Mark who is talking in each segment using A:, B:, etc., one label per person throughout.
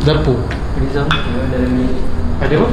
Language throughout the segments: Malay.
A: Dapur.
B: Rizam dalam ni.
A: Ada apa?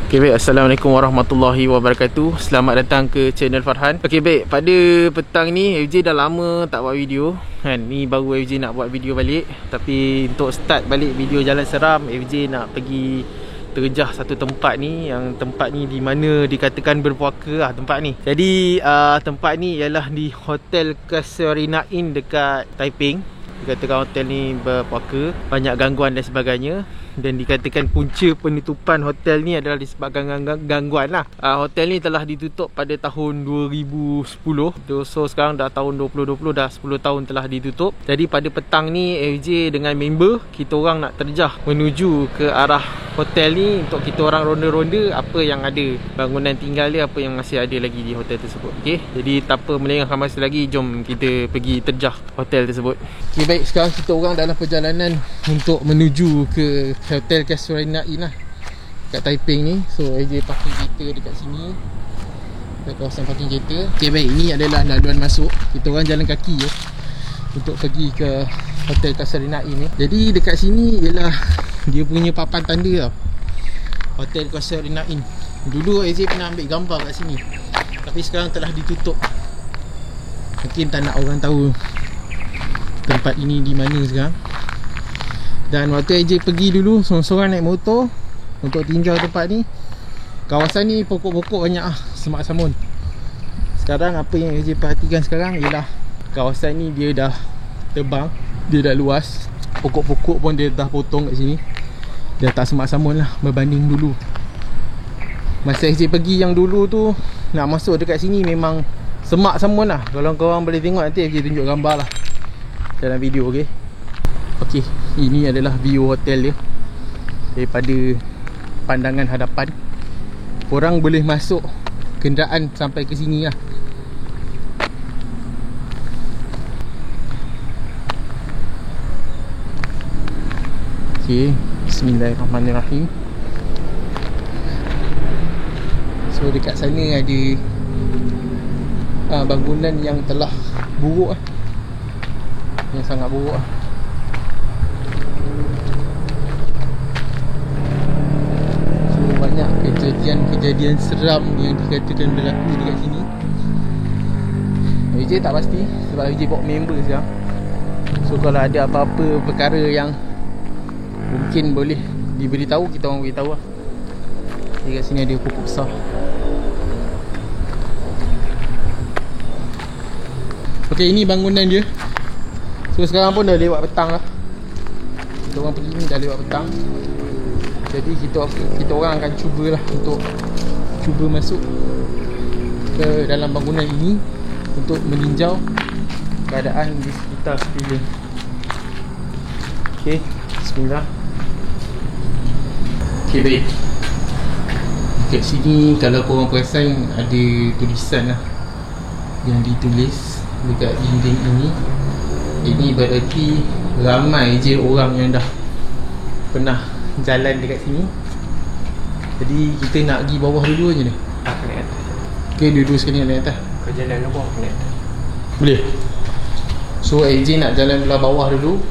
A: Okay, baik. Assalamualaikum warahmatullahi wabarakatuh. Selamat datang ke channel Farhan. Okay, baik. Pada petang ni FJ dah lama tak buat video kan. Ni baru FJ nak buat video balik. Tapi untuk start balik video jalan seram, FJ nak pergi terjah satu tempat ni. Yang tempat ni di mana dikatakan berpuaka lah tempat ni. Jadi tempat ni ialah di Hotel Casuarina Inn dekat Taiping. Dikatakan hotel ni berpuaka, banyak gangguan dan sebagainya. Dan dikatakan punca penutupan hotel ni adalah disebabkan gangguan lah. Hotel ni telah ditutup pada tahun 2010. So sekarang dah tahun 2020, dah 10 tahun telah ditutup. Jadi pada petang ni FJ dengan member, kita orang nak terjah menuju ke arah hotel ni untuk kita orang ronda-ronda apa yang ada, bangunan tinggal dia, apa yang masih ada lagi di hotel tersebut. Okay, jadi tanpa melengahkan masa lagi, jom kita pergi terjah hotel tersebut. Okay, baik. Sekarang kita orang dalam perjalanan untuk menuju ke Hotel Casuarina Inn lah kat Taiping ni. So AJ parking kereta dekat sini, dekat kawasan parking kereta. Okay, baik. Ini adalah laluan masuk. Kita orang jalan kaki ya untuk pergi ke Hotel Casuarina Inn ni. Jadi dekat sini ialah dia punya papan tanda tau, Hotel Casuarina Inn. Dulu AJ pernah ambil gambar kat sini, tapi sekarang telah ditutup. Mungkin tak nak orang tahu tempat ini di mana sekarang. Dan waktu AJ pergi dulu sorang-sorang naik motor untuk tinjau tempat ni, kawasan ni pokok-pokok banyak lah, semak samun. Sekarang apa yang AJ perhatikan sekarang ialah kawasan ni dia dah tebang, dia dah luas. Pokok-pokok pun dia dah potong kat sini, dah tak semak samun lah berbanding dulu. Masa AJ pergi yang dulu tu, nak masuk dekat sini memang semak samun lah. Kalau korang boleh tengok nanti AJ tunjuk gambar lah dalam video. Okay, okay, ini adalah view hotel dia daripada pandangan hadapan. Korang boleh masuk kenderaan sampai ke sini lah. Okay, bismillahirrahmanirrahim. So dekat sana ada bangunan yang telah buruk lah, yang sangat buruk lah. So banyak kejadian seram yang dikatakan berlaku dekat sini. AJ tak pasti sebab AJ bawa member sekarang. So kalau ada apa-apa perkara yang mungkin boleh diberitahu, kita orang beritahu lah. Dekat sini ada pokok besar. Okay, ini bangunan dia. So sekarang pun dah lewat petang lah. Kita orang pergi ni dah lewat petang. Jadi kita orang akan cubalah untuk cuba masuk ke dalam bangunan ini untuk meninjau keadaan di sekitar sekeliling. Okay, bismillah. Okay, baik. Kat sini kalau korang perasan ada tulisan lah yang ditulis dekat dinding ini. Ini berarti ramai je orang yang dah pernah jalan dekat sini. Jadi kita nak pergi bawah dulu je ni.
B: Tak naik atas.
A: Okay, dua-dua sekali nak naik atas.
B: Kau jalan ke bawah naik atas.
A: Boleh. So AJ nak jalan belah bawah dulu,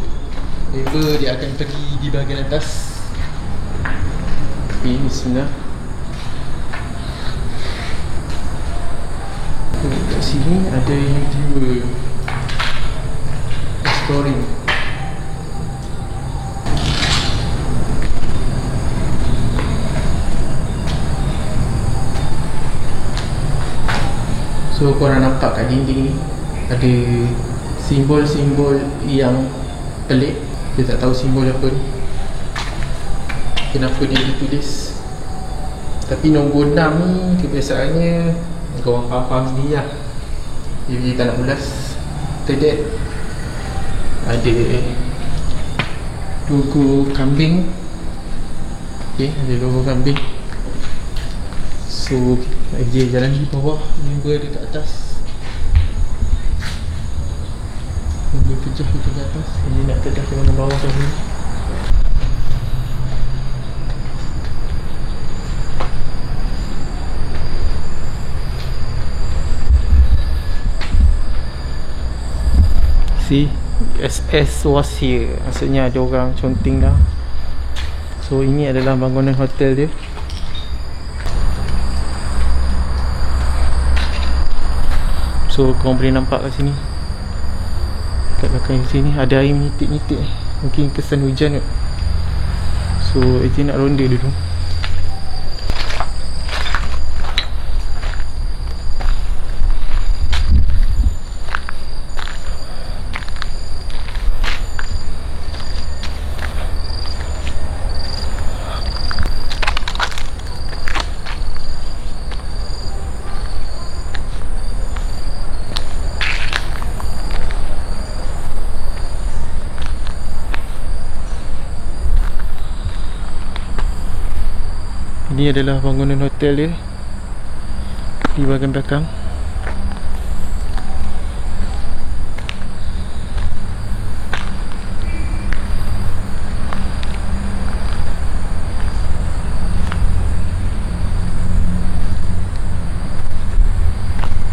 A: member dia akan pergi di bahagian atas. Okay, bismillah. Kat sini ada yang jiwa exploring. So korang nampak kat dinding ni ada simbol-simbol yang pelik. Kita tak tahu simbol apa ni, kenapa dia ditulis. Tapi nombor 6 ni kebiasaannya korang faham sendiri lah, dia tak nak ulas. After that ada logo kambing. Okay, ada logo kambing. So AJ jalan di bawah, member dia kat atas. Member kejap kita kat atas. AJ nak terjah ke mana bawah kat sini. See, SS was here. Maksudnya ada orang conteng dah. So ini adalah bangunan hotel dia. So korang boleh nampak kat sini, kat belakang sini ada air menitik-nitik. Mungkin kesan hujan kot. So AJ nak ronda dulu. Ini adalah bangunan hotel dia di bahagian belakang.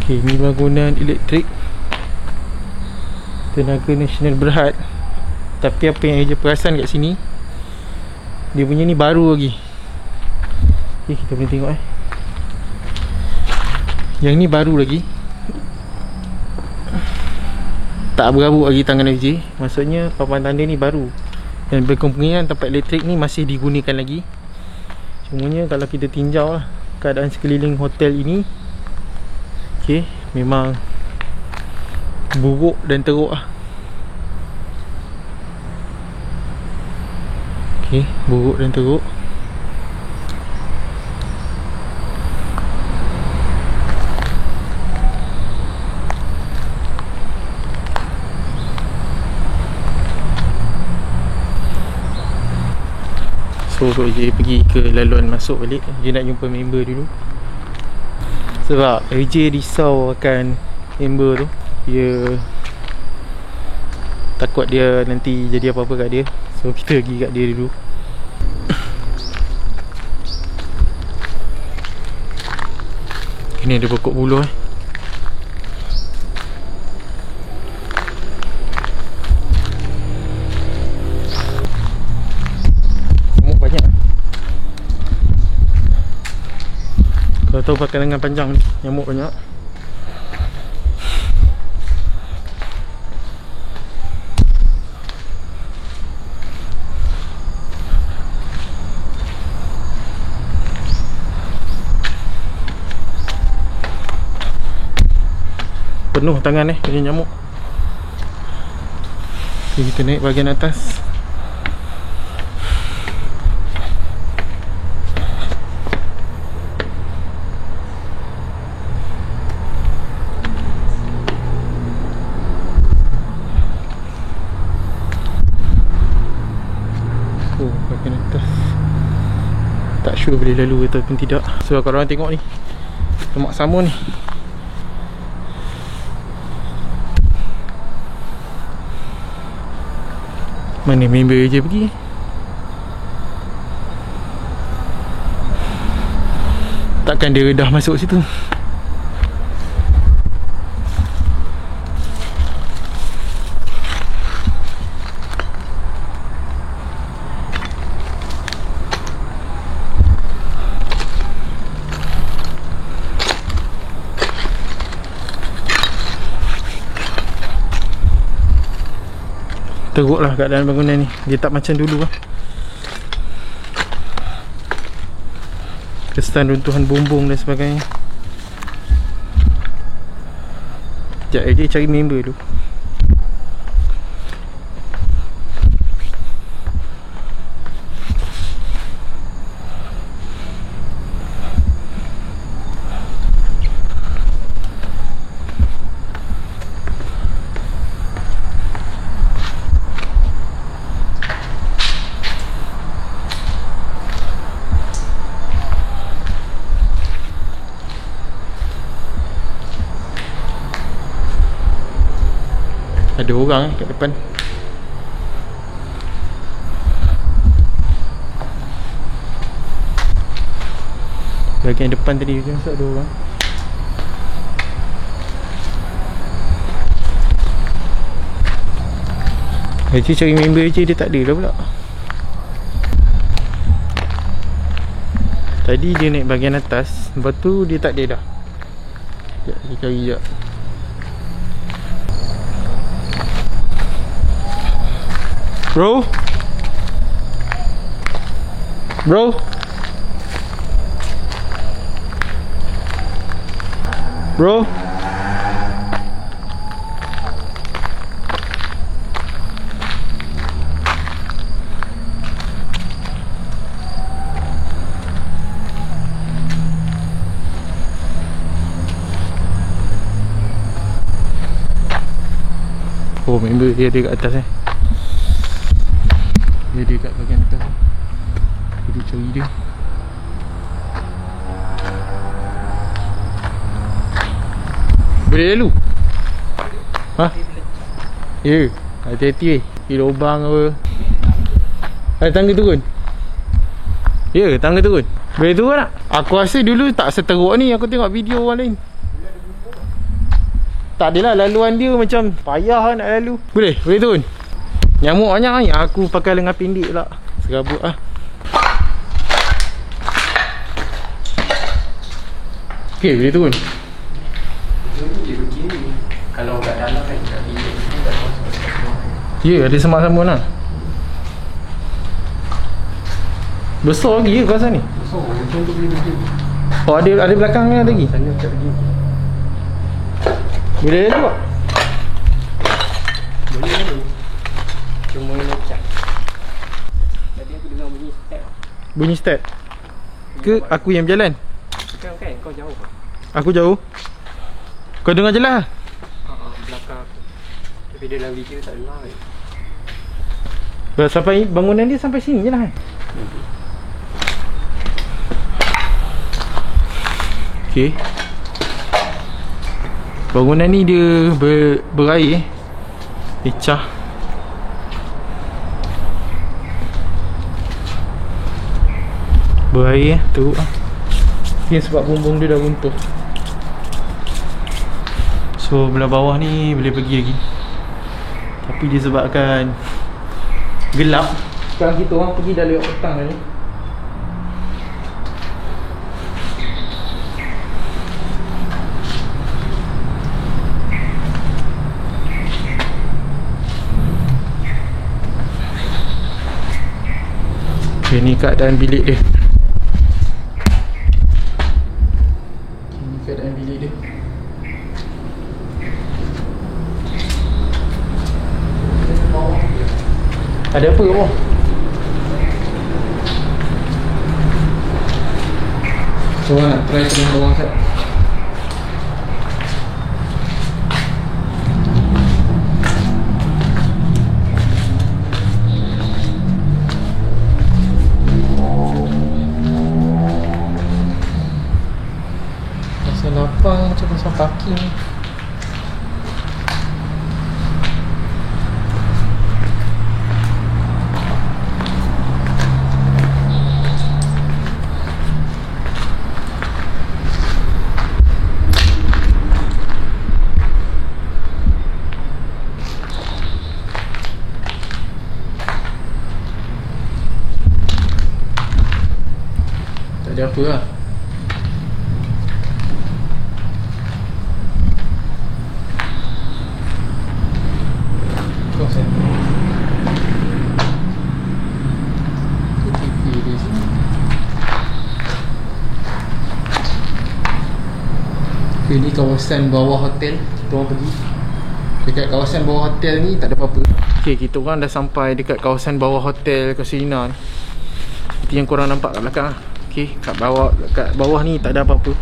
A: Okay, ini bangunan elektrik tenaga nasional Berhad. Tapi apa yang saya perasan kat sini, dia punya ni baru lagi. Okay, kita boleh tengok yang ni baru lagi, tak berabuk lagi tangan FJ. Maksudnya papan tanda ni baru, dan berkemungkinan tempat elektrik ni masih digunakan lagi. Cumanya kalau kita tinjau lah keadaan sekeliling hotel ini, okay, memang buruk dan teruk lah. Okay, buruk dan teruk. So je pergi ke laluan masuk balik. Dia nak jumpa member dulu, sebab AJ risau akan member tu. Dia takut dia nanti jadi apa-apa kat dia. So kita pergi kat dia dulu. Ini ada pokok buluh Kalau tahu pakai lengan panjang ni, nyamuk banyak. Penuh tangan punya nyamuk. Okay, kita naik bahagian atas. Bahagian atas tak sure boleh lalu ataupun tidak. So kalau korang tengok ni, lemak samun ni, mana member je pergi? Takkan dia dah masuk situ? Teruk lah keadaan bangunan ni. Dia tak macam dulu lah. Kesan runtuhan bumbung dan sebagainya. Sekejap lagi cari member dulu. Ada orang kat depan. Bahagian depan tadi tu ada orang. Haji cari member je, dia tak ada dah pula. Tadi dia naik bahagian atas, lepas tu dia tak ada dah. Sekejap, kita cari sekejap. Bro? Bro? Bro? Oh, member dia kat atas dia kat bahagian atas Jadi cari dia. Boleh lalu? Ha? Ya, hati-hati di lubang apa. Ada tangga turun? Ya, tangga turun. Boleh turun tak? Aku rasa dulu tak seteruk ni. Aku tengok video orang lain. Tak adalah, laluan dia macam payah nak lalu. Boleh? Boleh turun? Nyamuk banyak ni. Aku pakai lengan pendek pula. Serabut lah. Okay, boleh turun?
B: Dia begini. Kalau kat dalam kan, kat bilik ni tak masuk.
A: Ya, ada semak-sambun lah. Besar lagi ke kawasan ni?
B: Besar, macam tu boleh pergi.
A: Oh, ada belakang ni ada lagi?
B: Sana tak pergi.
A: Boleh lalu tak?
B: Boleh lalu. Cuma macam tadi aku dengar bunyi step.
A: Bunyi step? Ke aku yang berjalan?
B: Bukan kan, kau jauh.
A: Aku jauh? Kau dengar je lah.
B: Belakang aku. Tapi dalam video tak dengar.
A: Sampai bangunan dia sampai sini je lah. Okay. Bangunan ni dia berair pecah. Berair teruk lah. Ni sebab bumbung dia dah runtuh. So belah bawah ni boleh pergi lagi. Tapi disebabkan gelap, sekarang kita orang pergi dah lewat petang ni. Okay, ni keadaan bilik dia. Ini keadaan bilik dia. Ada apa kat bawah? Korang nak try turun bawah sekejap? Rasa lapang macam pasal parking. Tak ada apa lah. Kau set TV dia sini. Okay, ni kawasan bawah hotel. Kita orang pergi dekat kawasan bawah hotel ni, tak ada apa-apa. Okay, kita orang dah sampai dekat kawasan bawah hotel Casuarina ni. Seperti yang korang nampak kat belakang lah. Okay, kat bawah ni tak ada apa-apa.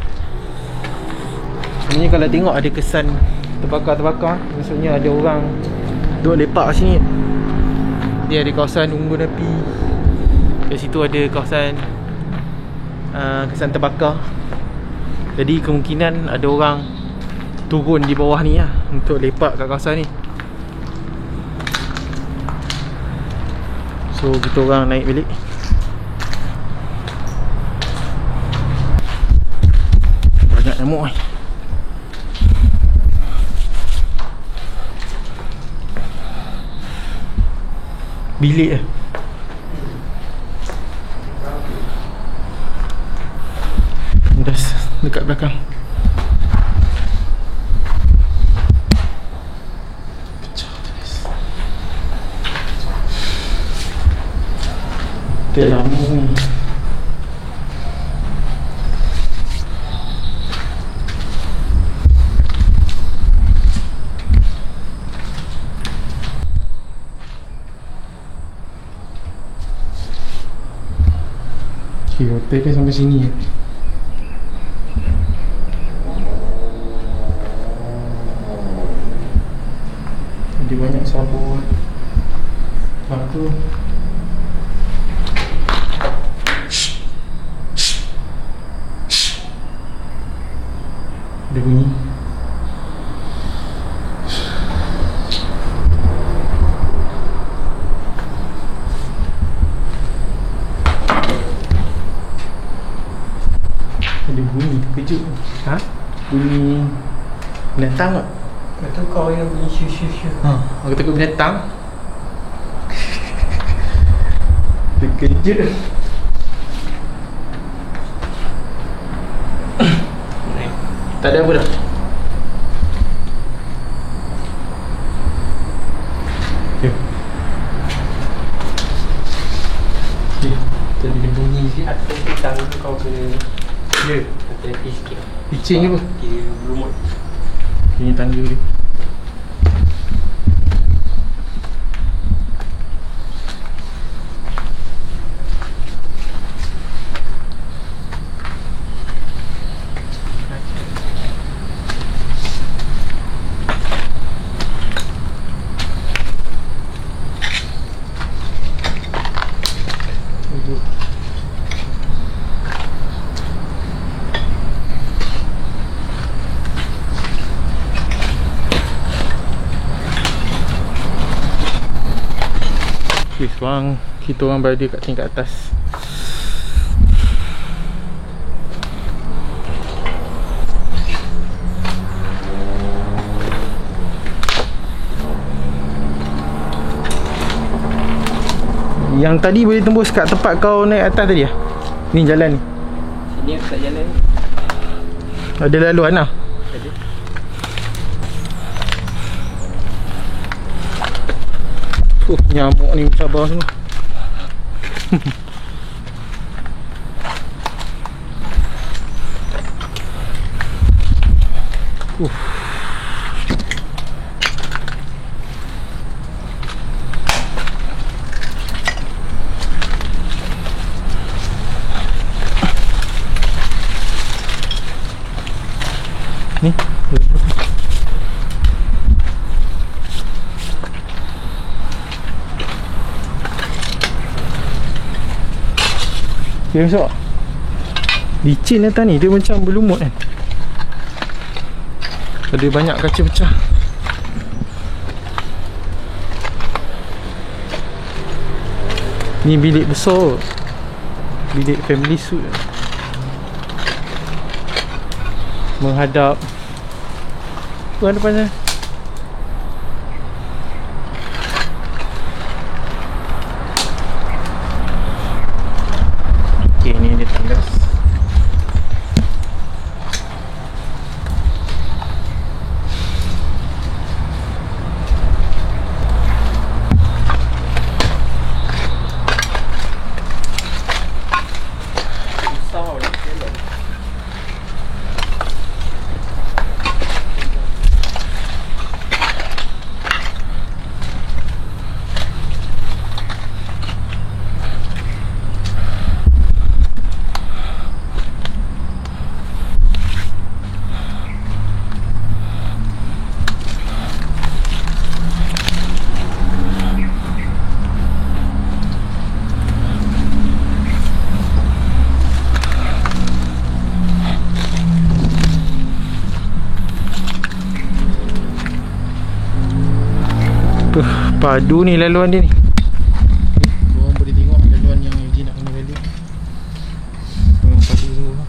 A: Sebenarnya kalau tengok ada kesan terbakar-terbakar, maksudnya ada orang duduk lepak kat sini. Dia ada kawasan unggun api. Kat situ ada kawasan kesan terbakar. Jadi kemungkinan ada orang turun di bawah ni lah untuk lepak kat kawasan ni. So kita orang naik balik. Banyak nyamuk ni. Bilik lah. Das dekat belakang. Pecah tulis. Dia lama ni. Okay, hotel dia sampai sini. Ada banyak sabun. Batu. Ada bunyi. Ada bunyi kejut. Ha? Bunyi binatang tak?
B: Betul kau yang bunyi syu-syu-syu.
A: Aku takut binatang. Terkejut. Tak ada apa dah. Ya. Tadi dia bunyi sikit.
B: Atas petang tu kau kena
A: Ya.
B: hati-hati sikit.
A: Licin ke apa?
B: Dia berumut.
A: Ini tangga dia. Sekarang kita orang berada kat tingkat atas. Yang tadi boleh tembus kat tempat kau naik atas tadi lah. Ni jalan ni.
B: Sini aku tak jalan ni.
A: Ada laluan lah.
B: Ada.
A: Nyamuk ni mencabar semua. Ni dia besok licin atas ni, dia macam berlumut kan. Ada banyak kaca pecah. Ni bilik besar, bilik family suite, menghadap tuan depan sana. Okay, ni dia tandas.
B: Besar lah jalan.
A: Padu ni laluan dia ni. Korang boleh tengok laluan yang UJ nak kena balik. Memang padu semua.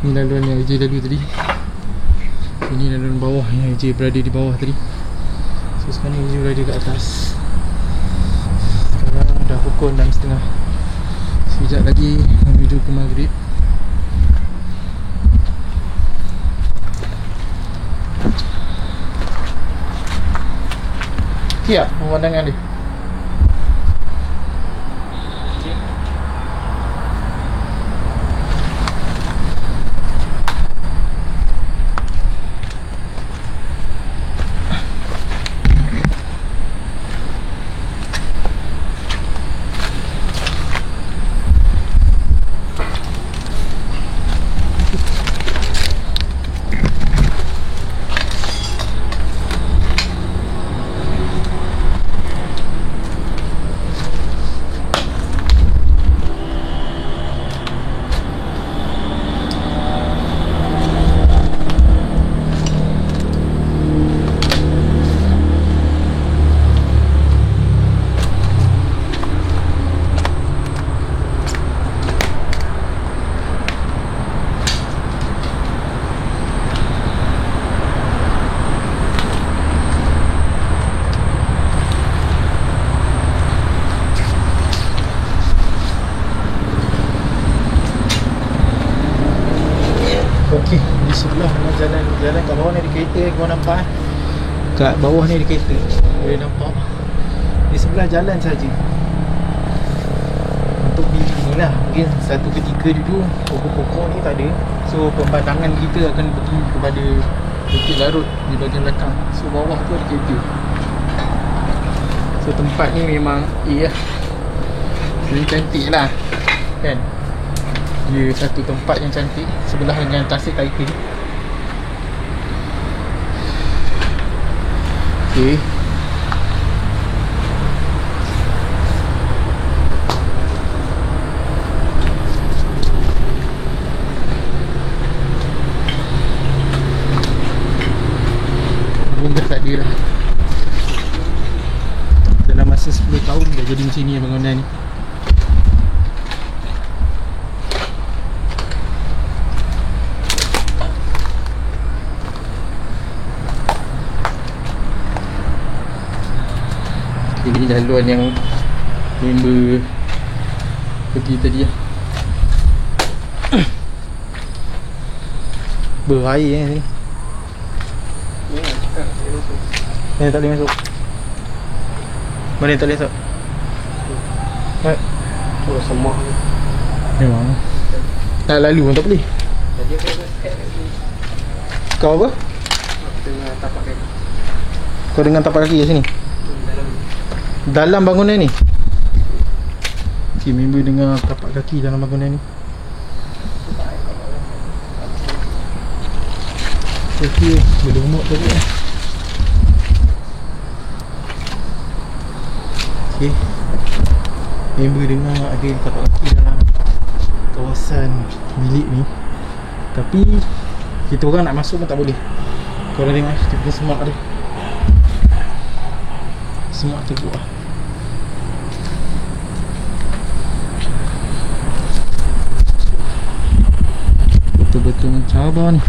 A: Ni laluan yang UJ lalu tadi. Ini laluan bawah yang UJ berada di bawah tadi. So sekarang ni Yuji berada kat atas. Sekarang dah pukul 6.30. Sekejap lagi menuju ke maghrib. Okey tak pemandangan dia? Okey, di sebelah jalan kat bawah ni ada kereta, kau nampak? Kat bawah ni ada kereta. Boleh nampak. Di sebelah jalan saja. Untuk di sini lah, mungkin satu ketika dulu pokok-pokok ni tak ada. So pemandangan kita akan pergi kepada Bukit Larut di bahagian belakang. So bawah tu ada kereta. So tempat ni memang cantik lah, kan? Dia satu tempat yang cantik sebelah dengan Tasik Tiger. Okey. Bunga tak ada lah. Dalam masa 10 tahun dah jadi macam ni bangunan ni. Ini laluan yang member pergi tadi lah. Berair ni. Ni tak boleh masuk. Mana tak boleh masuk?
B: Tu semak ni.
A: Memang nak lalu pun tak boleh.
B: Tadi aku ada step lagi.
A: Kau apa?
B: Aku tengah tapak kaki.
A: Kau dengan tapak kaki kat sini? Dalam bangunan ni? Okay, member dengar tapak kaki dalam bangunan ni. Okay, berlumut tadi lah. Okay, member dengar ada tapak kaki dalam kawasan bilik ni. Tapi kita orang nak masuk pun tak boleh. Korang tengok kita punya semak dia. Semak teruk lah. Betul-betul mencabar ni.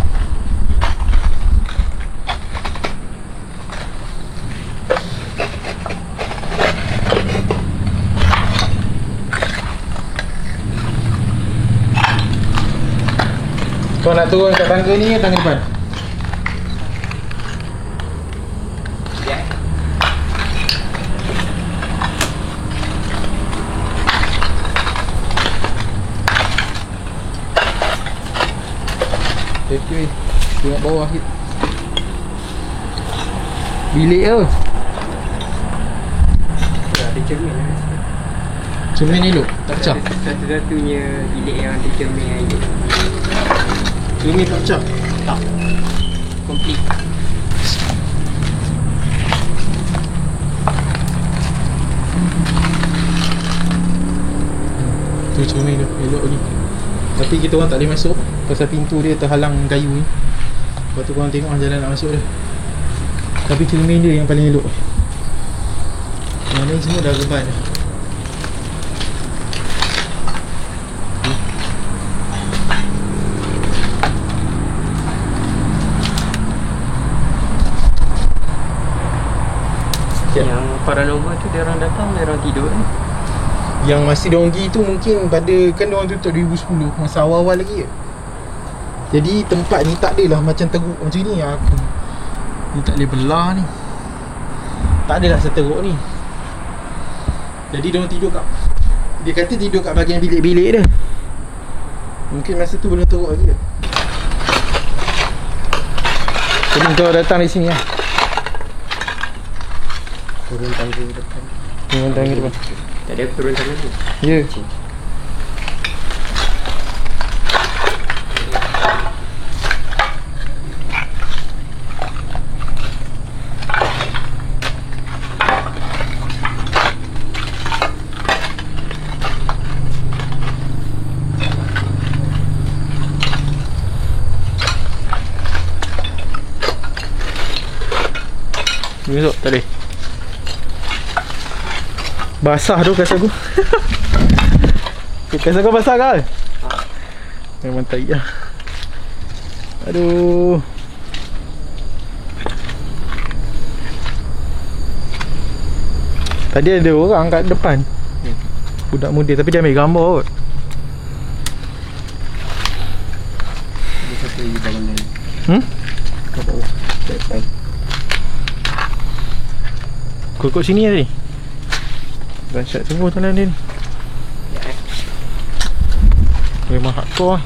A: Kau nak turun kat tangga ni ke tangga depan? Okay, tengok bawah sikit. Bilik tu
B: ada cermin lah.
A: cermin elok, tak pecah.
B: Satu-satunya bilik yang ada cermin yang elok.
A: Cermin tak pecah?
B: Tak. Komplit.
A: Tu cermin tu, elok ni. Tapi kita orang tak boleh masuk pasal pintu dia terhalang kayu ni. Lepas tu korang tengok jalan nak masuk dia. Tapi cermin dia yang paling elok. Yang lain semua dah reban dah.
B: Yang paranormal tu dia orang datang, dia orang tidur kan.
A: Yang masih donggi tu mungkin pada, kan diorang tutup 2010, masa awal-awal lagi. Jadi tempat ni tak adalah macam teruk macam ni. Aku ni tak boleh belah ni. Tak adalah seteruk ni. Jadi diorang tidur kat, dia kata tidur kat bahagian bilik-bilik dia. Mungkin masa tu belum teruk lagi. Jadi kau datang di sini lah.
B: Turun tangga depan.
A: Turun tangga depan.
B: Tak ada turun tangga tu.
A: Ya. Masuk, tak boleh. Basah tu kasut aku. Kasut kau basah kan? Memang tak iya. Aduh. Tadi ada orang kat depan. Budak muda tapi dia ambil gambar kot.
B: Dia satu lagi bangunan.
A: Kat bawah.
B: Depan.
A: Kau ikut sini tadi. Dahsyat sungguh jalan dia ni. Memang hardcore lah.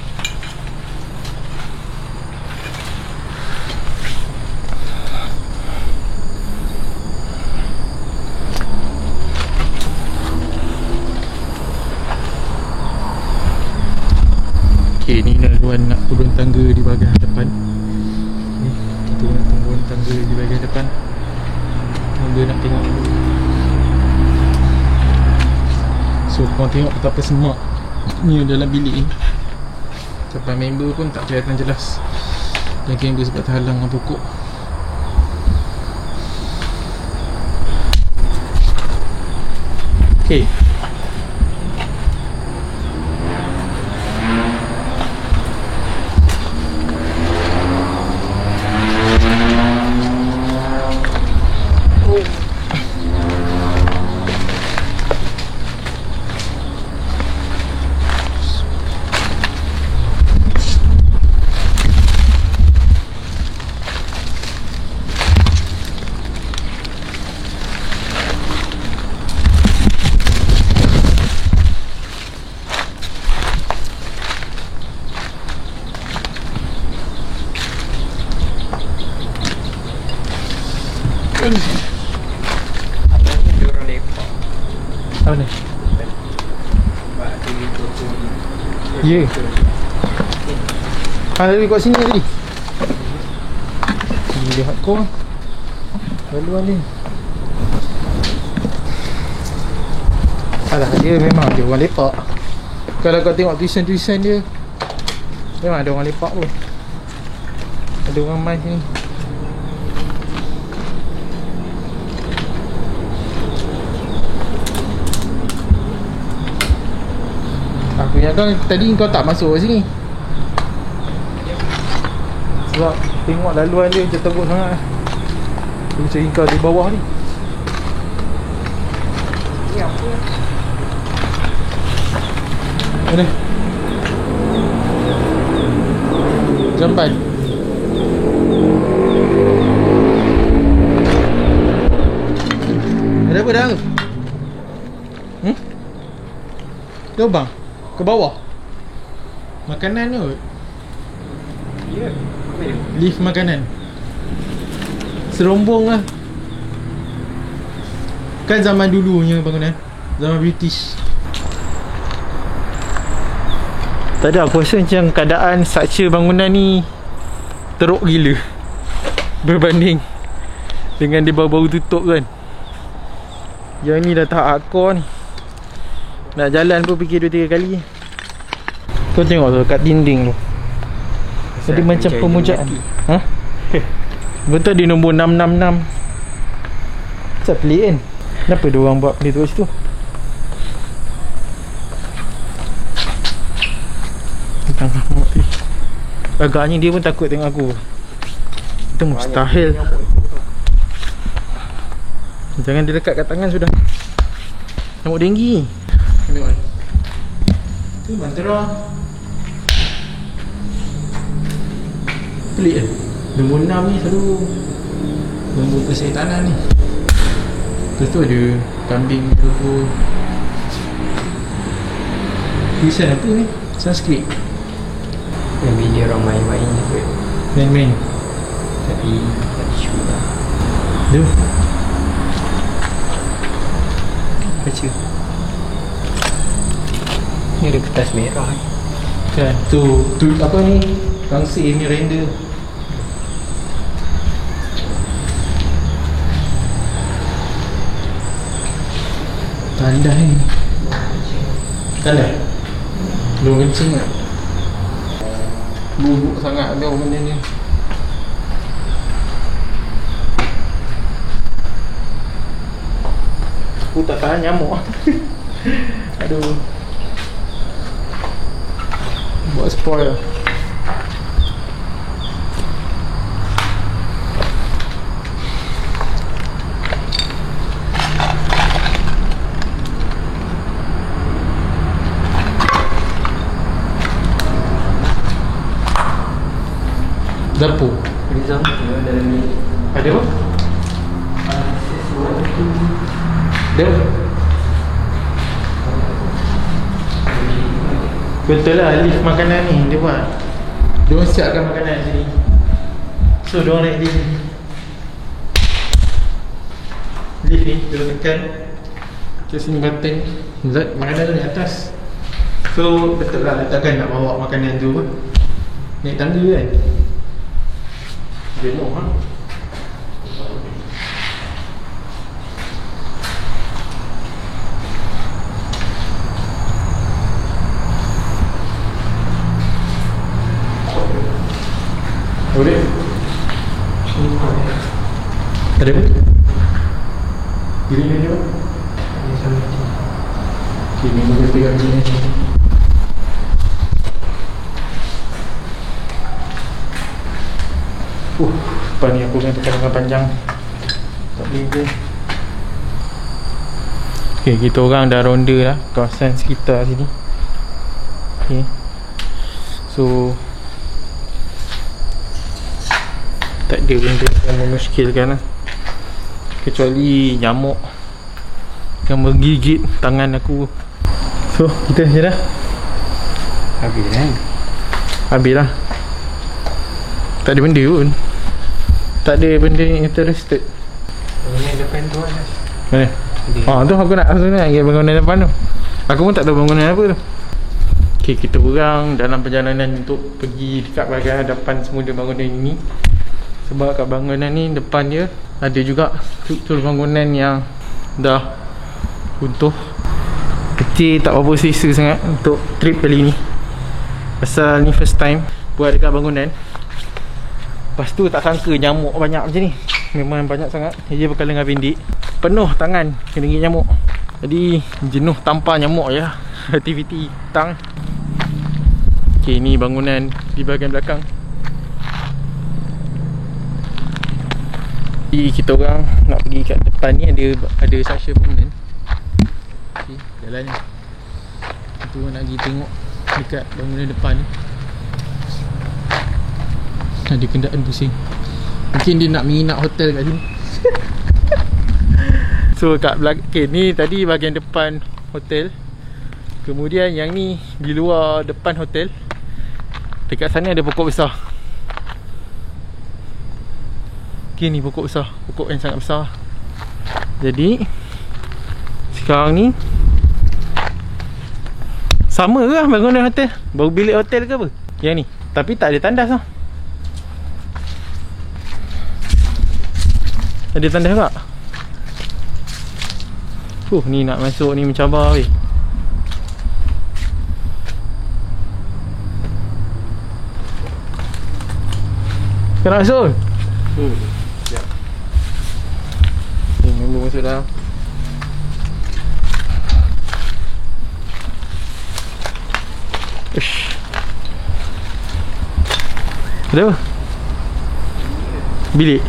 A: Okay, ni laluan nak turun tangga di bahagian depan. Ni, kita nak turun tangga di bahagian depan. Mula nak tengok dulu. So korang tengok betapa semaknya dalam bilik ni. Sampai member pun tak kelihatan jelas. Dan member sebab terhalang dengan pokok. Okay.
B: Dia orang lepak.
A: Apa ni?
B: Sebab ada toko ni.
A: Ya. Tadi kat sini tadi. Ni dia hardcore. Laluan ni. Alah, dia memang dia orang lepak. Kalau kau tengok tulisan-tulisan dia, memang ada orang lepak pun. Ada orang main sini. Aku ingatkan tadi kau tak masuk kat sini. Sebab tengok laluan dia macam teruk sangat. Aku cari kau di bawah ni.
B: Ni apa?
A: Mana? Jamban. Ada apa dah? Lubang? Ke bawah? Makanan tu?
B: Ya.
A: Lift makanan. Serombong lah. Kan zaman dulunya bangunan. Zaman British. Tak ada, aku rasa macam keadaan structure bangunan ni teruk gila berbanding dengan dia baru-baru tutup kan. Yang ni dah tahap hardcore ni. Nak jalan pun fikir 2-3 kali. Kau tengok tu kat dinding tu. Jadi macam pemujaan. Ha? Betul di nombor 666. Macam pelik kan? Kenapa dia orang buat benda tu kat situ? Agaknya dia pun takut tengok aku. Itu mustahil. Jangan dia dekat kat tangan sudah. Nyamuk denggi. Tengok ni. Tu Mantera. Pelik kan? Nombor 6 ni selalu nombor kesihatanan ni. Lepas tu ada kambing tu pun. Tulisan apa ni? Sanskrit.
B: Maybe dia orang main-main je kot.
A: Main-main.
B: Tapi tak isu lah.
A: Dia
B: Baca. Ni ada kertas merah ni.
A: kan tu apa ni? Kangsi ni render. Tanda ni. Tanda. Belum kencing tak? Bubuk sangat ada benda ni. Aku tak tahan nyamuk. Aduh. Buat spoil. Dapur.
B: Rizal tengok dalam ni.
A: Ada apa? Ada. Betul lah, lift makanan ni dia buat. Dia orang siapkan makanan sini. So dia orang naik lift ni. Lift ni dia tekan ke sini button. Zat makanan tu naik atas. So betul lah, takkan nak bawa makanan tu pun naik tangga kan. Jenuh ha. Boleh? Ada apa? Gini ni apa?
B: Ini sama je.
A: Okay, ni boleh pegang gini. Lepas ni aku kena tekan dengan panjang. Tak boleh pun. Okay, kita orang dah ronda lah kawasan sekitar sini. Okay. So tak ada benda yang memuskilkan lah. Kecuali nyamuk yang menggigit tangan aku. So kita je dah.
B: Habis kan?
A: Habis lah. Tak ada benda pun. Tak ada benda yang interested.
B: Bangunan depan tu lah.
A: Mana? Tu aku nak pergi bangunan depan tu. Aku pun tak tahu bangunan apa tu. Okay, kita orang dalam perjalanan untuk pergi dekat bahagian hadapan semula bangunan ini. Sebab kat bangunan ni depan dia ada juga struktur bangunan yang dah runtuh. Kecil, tak apa selesa sangat untuk trip kali ni. Pasal ni first time buat dekat bangunan. Lepas tu tak sangka nyamuk banyak macam ni. Memang banyak sangat. Dia berkala dengan pendek. Penuh tangan kena gigit nyamuk. Jadi jenuh tanpa nyamuk je lah. Aktiviti petang. Okay, ni bangunan di bahagian belakang. Jadi kita orang nak pergi kat depan ni ada section bangunan. Okay, jalan ni. Kita orang nak pergi tengok dekat bangunan depan ni. Ada kenderaan pusing. Mungkin dia nak menginap hotel kat sini. So kat belakang, okay, ni tadi bahagian depan hotel. Kemudian yang ni di luar depan hotel. Dekat sana ada pokok besar. Okay, ni pokok besar. Pokok yang sangat besar. Jadi sekarang ni sama ke lah bangunan hotel? Baru bilik hotel ke apa? Yang ni. Tapi tak ada tandas lah. Ada tandas tak? Ni nak masuk ni mencabar weh. Kau nak masuk?
B: Sekejap.
A: Ni member masuk dah. Ush. Ada apa? Bilik.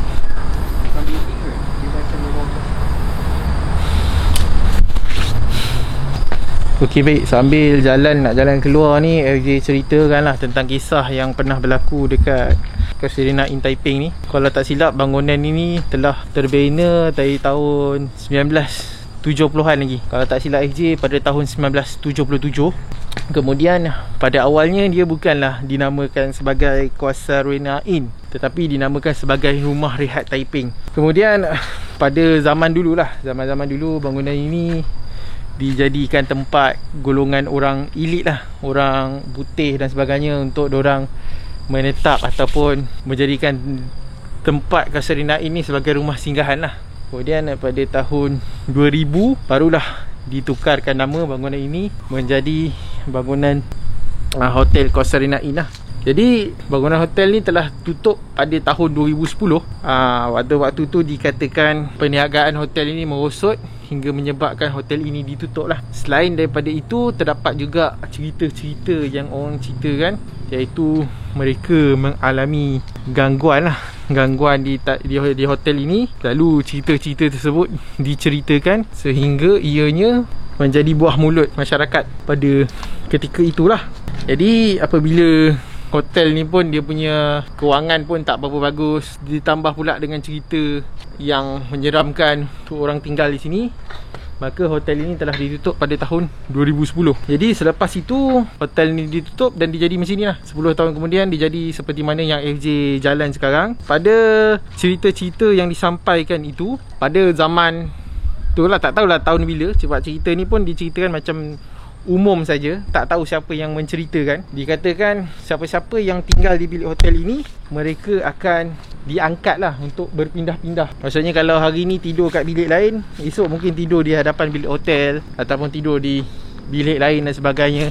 A: Okey baik, sambil nak jalan keluar ni, FJ ceritakan lah tentang kisah yang pernah berlaku dekat Casuarina Inn Taiping ni. Kalau tak silap, bangunan ini telah terbina dari tahun 1970-an lagi. Kalau tak silap FJ, pada tahun 1977. Kemudian pada awalnya dia bukanlah dinamakan sebagai Casuarina Inn, tetapi dinamakan sebagai Rumah Rehat Taiping. Kemudian pada zaman dulu bangunan ini dijadikan tempat golongan orang elit lah, orang putih dan sebagainya, untuk diorang menetap ataupun menjadikan tempat Casuarina ini sebagai rumah singgahan lah. Kemudian pada tahun 2000 barulah ditukarkan nama bangunan ini menjadi bangunan Hotel Casuarina Inn lah. Jadi bangunan hotel ni telah tutup pada tahun 2010. Waktu tu dikatakan perniagaan hotel ini merosot hingga menyebabkan hotel ini ditutup lah. Selain daripada itu, terdapat juga cerita-cerita yang orang ceritakan, iaitu mereka mengalami gangguan di hotel ini. Lalu cerita-cerita tersebut diceritakan sehingga ianya menjadi buah mulut masyarakat pada ketika itulah. Jadi apabila hotel ni pun dia punya kewangan pun tak berapa bagus, ditambah pula dengan cerita yang menyeramkan untuk orang tinggal di sini, maka hotel ini telah ditutup pada tahun 2010. Jadi selepas itu hotel ni ditutup dan dijadi macam ni lah. 10 tahun kemudian dijadi seperti mana yang FJ jalan sekarang. Pada cerita-cerita yang disampaikan itu, pada zaman tu lah, tak tahulah tahun bila, sebab cerita ni pun diceritakan macam umum saja, tak tahu siapa yang menceritakan. Dikatakan siapa-siapa yang tinggal di bilik hotel ini, mereka akan diangkat lah untuk berpindah-pindah. Maksudnya kalau hari ni tidur kat bilik lain, esok mungkin tidur di hadapan bilik hotel, ataupun tidur di bilik lain dan sebagainya.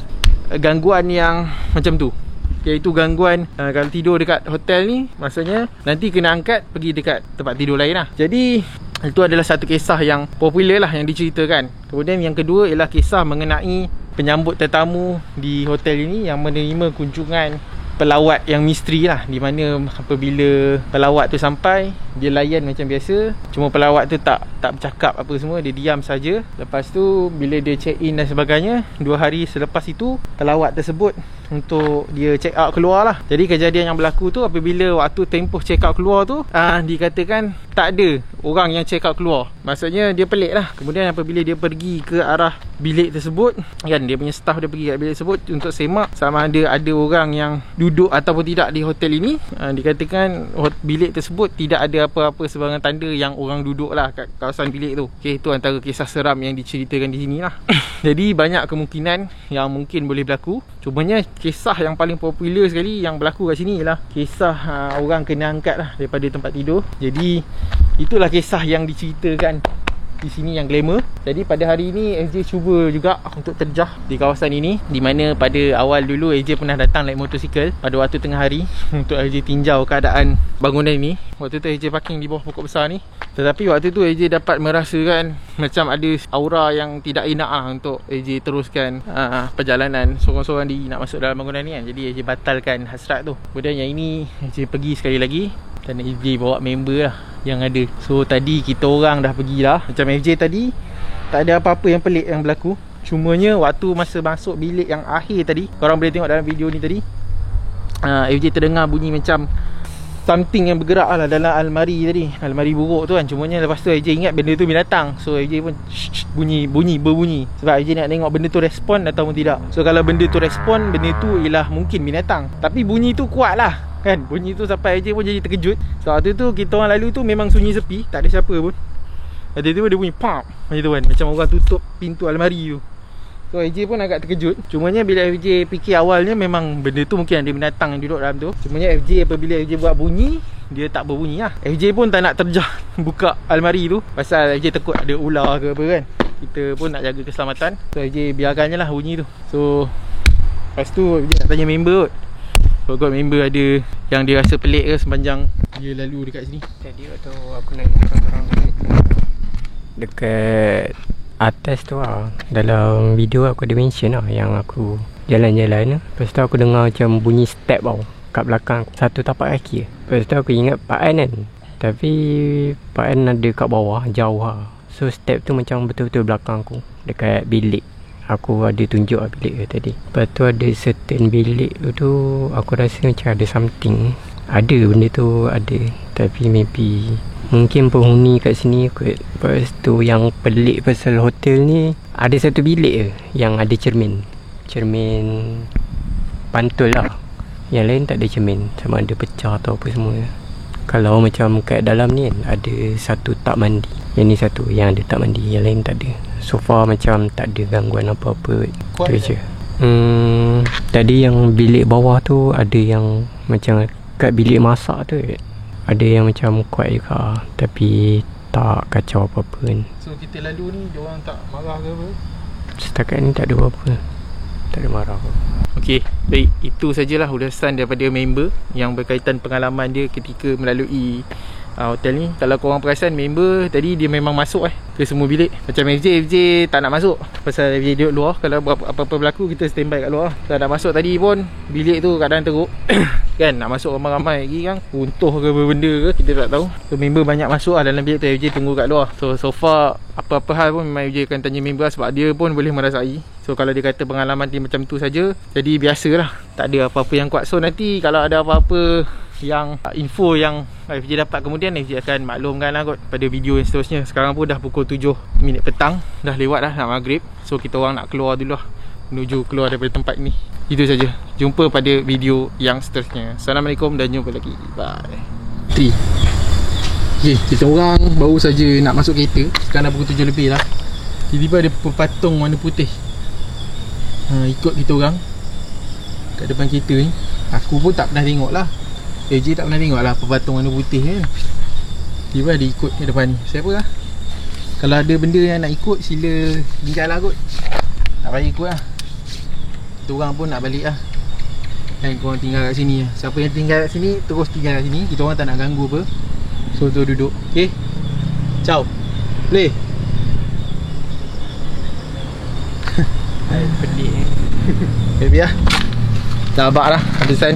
A: Gangguan yang macam tu, iaitu gangguan kalau tidur dekat hotel ni, maksudnya nanti kena angkat pergi dekat tempat tidur lain lah. Jadi itu adalah satu kisah yang popular lah yang diceritakan. Kemudian yang kedua ialah kisah mengenai penyambut tetamu di hotel ini yang menerima kunjungan pelawat yang misteri lah, di mana apabila pelawat tu sampai, dia layan macam biasa, cuma pelawat tu tak bercakap apa semua, dia diam saja. Lepas tu bila dia check in dan sebagainya, 2 hari selepas itu pelawat tersebut untuk dia check out keluar lah. Jadi kejadian yang berlaku tu, apabila waktu tempoh check out keluar tu, dikatakan tak ada orang yang check out keluar. Maksudnya dia pelik lah. Kemudian apabila dia pergi ke arah bilik tersebut, kan, dia punya staff dia pergi kat bilik tersebut untuk semak sama ada orang yang duduk ataupun tidak di hotel ini. Dikatakan bilik tersebut tidak ada apa-apa sebarang tanda yang orang duduk lah kat kawasan bilik tu. Okay, itu antara kisah seram yang diceritakan di sini lah. Jadi banyak kemungkinan yang mungkin boleh berlaku. Cumanya kisah yang paling popular sekali yang berlaku kat sini ialah kisah orang kena angkat lah daripada tempat tidur. Jadi itulah kisah yang diceritakan di sini yang glamour. Jadi pada hari ini FJ cuba juga untuk terjah di kawasan ini, di mana pada awal dulu FJ pernah datang naik motosikal pada waktu tengah hari untuk FJ tinjau keadaan bangunan ini. Waktu tu FJ parking di bawah pokok besar ni. Tetapi waktu tu FJ dapat merasakan macam ada aura yang tidak enak untuk FJ teruskan perjalanan sorang-sorang nak masuk dalam bangunan ni kan. Jadi FJ batalkan hasrat tu. Kemudian yang ini FJ pergi sekali lagi dan FJ bawa member lah yang ada. So tadi kita orang dah pergilah. Macam FJ tadi, tak ada apa-apa yang pelik yang berlaku. Cumanya waktu masa masuk bilik yang akhir tadi, korang boleh tengok dalam video ni tadi, FJ terdengar bunyi macam something yang bergerak lah dalam almari tadi, almari buruk tu kan. Cumanya lepas tu FJ ingat benda tu binatang. So FJ pun berbunyi. Sebab FJ nak tengok benda tu respon ataupun tidak. So kalau benda tu respon, benda tu ialah mungkin binatang. Tapi bunyi tu kuat lah kan, bunyi tu sampai FJ pun jadi terkejut. So waktu tu kita orang lalu tu memang sunyi sepi, tak ada siapa pun. Waktu tu dia bunyi pop macam tu kan, macam orang tutup pintu almari tu. So FJ pun agak terkejut. Cumanya bila FJ fikir awalnya memang benda tu mungkin ada binatang yang duduk dalam tu. Cumanya FJ apabila FJ buat bunyi, dia tak berbunyi lah. FJ pun tak nak terjah buka almari tu, pasal FJ takut ada ular ke apa kan. Kita pun nak jaga keselamatan. So FJ biarkannya lah bunyi tu. So lepas tu FJ nak tanya member kot, kalau member ada yang dia rasa pelik ke sepanjang dia lalu dekat sini.
B: Jadi waktu aku naik orang dekat atas tu lah, dalam video aku ada mention lah yang aku jalan-jalan. Lepas tu aku dengar macam bunyi step tau kat belakang aku, satu tapak kaki. Lepas tu aku ingat Pak An kan, tapi Pak An ada kat bawah jauh lah. So step tu macam betul-betul belakang aku, dekat bilik aku ada tunjuk lah bilik dia tadi. Lepas tu ada certain bilik tu aku rasa macam ada something. Ada benda tu ada, tapi maybe mungkin penghuni kat sini kot. Lepas tu yang pelik pasal hotel ni, ada satu bilik je yang ada cermin pantul lah. Yang lain tak ada cermin, sama ada pecah atau apa semua. Kalau macam kat dalam ni kan, ada satu tak mandi. Yang ni satu yang ada tak mandi, yang lain tak ada. So far macam tak ada gangguan apa-apa. Tu je. Tadi yang bilik bawah tu ada yang macam kat bilik masak tu, ada yang macam kuat juga, tapi tak kacau apa-apa kan.
A: So kita lalu ni, diorang tak marah ke apa?
B: Setakat ni tak ada apa-apa, tak ada marah apa.
A: Okey, baik, itu sajalah ulasan daripada member yang berkaitan pengalaman dia ketika melalui hotel ni. Kalau korang perasan, member tadi dia memang masuk ke semua bilik. Macam FJ tak nak masuk pasal FJ duduk luar. Kalau apa-apa berlaku, kita standby kat luar. Tak nak masuk tadi pun, bilik tu keadaan teruk kan, nak masuk ramai-ramai lagi kan, runtuh ke benda ke, kita tak tahu. So member banyak masuk dalam bilik tu, FJ tunggu kat luar. So far apa-apa hal pun memang FJ akan tanya member sebab dia pun boleh merasai. So kalau dia kata pengalaman dia macam tu saja, jadi biasalah, tak ada apa-apa yang kuat. So nanti kalau ada apa-apa yang info yang FJ dapat kemudian, FJ akan maklumkan lah kot pada video yang seterusnya. Sekarang pun dah pukul 7 minit petang, dah lewat dah nak maghrib. So kita orang nak keluar dulu lah, menuju keluar daripada tempat ni. Itu saja. Jumpa pada video yang seterusnya. Assalamualaikum dan jumpa lagi. Bye. 3. Okay, kita orang baru saja nak masuk kereta. Sekarang dah pukul 7 lebih lah. Tiba-tiba ada pepatung warna putih ikut kita orang kat depan kereta ni. Aku pun tak pernah tengok lah, AJ tak pernah tengok lah pepatung warna putih kan. Tiba ada ikut kat depan ni. Siapa lah? Kalau ada benda yang nak ikut, sila tinggal lah kot. Tak payah ikut lah. Kita orang pun nak balik lah kan, korang tinggal kat sini lah. Siapa yang tinggal kat sini, terus tinggal kat sini. Kita orang tak nak ganggu apa. So tu duduk. Okay, ciao. Play.
B: Pelik
A: Baby lah, dah abak lah, habis kan.